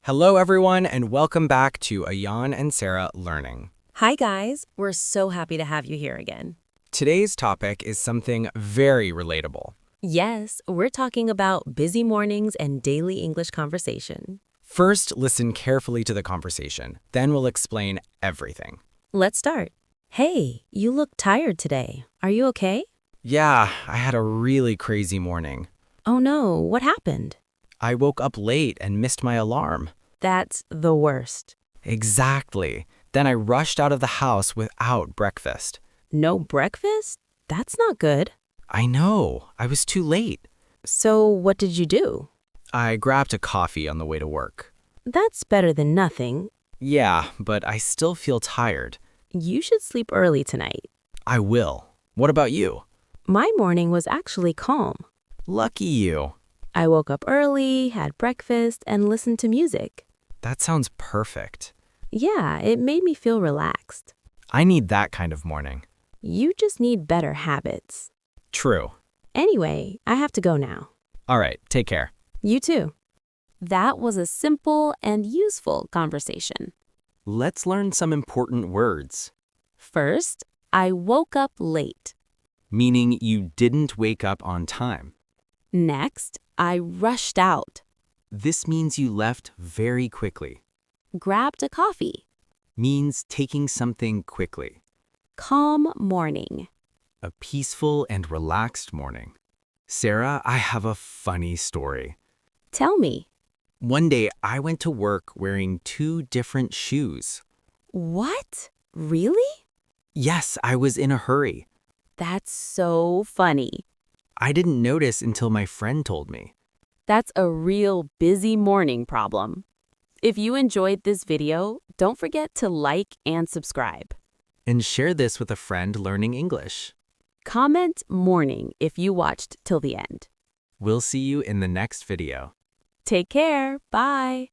Hello, everyone, and welcome back to Ayan and Sarah Learning. Hi guys, we're so happy to have you here again. Today's topic is something very relatable. Yes, we're talking about busy mornings and daily English conversation. First, listen carefully to the conversation. Then we'll explain everything. Let's start. Hey, you look tired today. Are you okay? Yeah, I had a really crazy morning. Oh no, what happened? I woke up late and missed my alarm. That's the worst. Exactly. Then I rushed out of the house without breakfast. No breakfast? That's not good. I know. I was too late. So what did you do? I grabbed a coffee on the way to work. That's better than nothing. Yeah, but I still feel tired. You should sleep early tonight. I will. What about you? My morning was actually calm. Lucky you. I woke up early, had breakfast, and listened to music. That sounds perfect. Yeah, it made me feel relaxed. I need that kind of morning. You just need better habits. True. Anyway, I have to go now. All right, take care. You too. That was a simple and useful conversation. Let's learn some important words. First, I woke up late. Meaning you didn't wake up on time. Next, I rushed out. This means you left very quickly. Grabbed a coffee. Means taking something quickly. Calm morning. A peaceful and relaxed morning. Sarah, I have a funny story. Tell me. One day, I went to work wearing two different shoes. What? Really? Yes, I was in a hurry. That's so funny. I didn't notice until my friend told me. That's a real busy morning problem. If you enjoyed this video, don't forget to like and subscribe. And share this with a friend learning English. Comment morning if you watched till the end. We'll see you in the next video. Take care. Bye.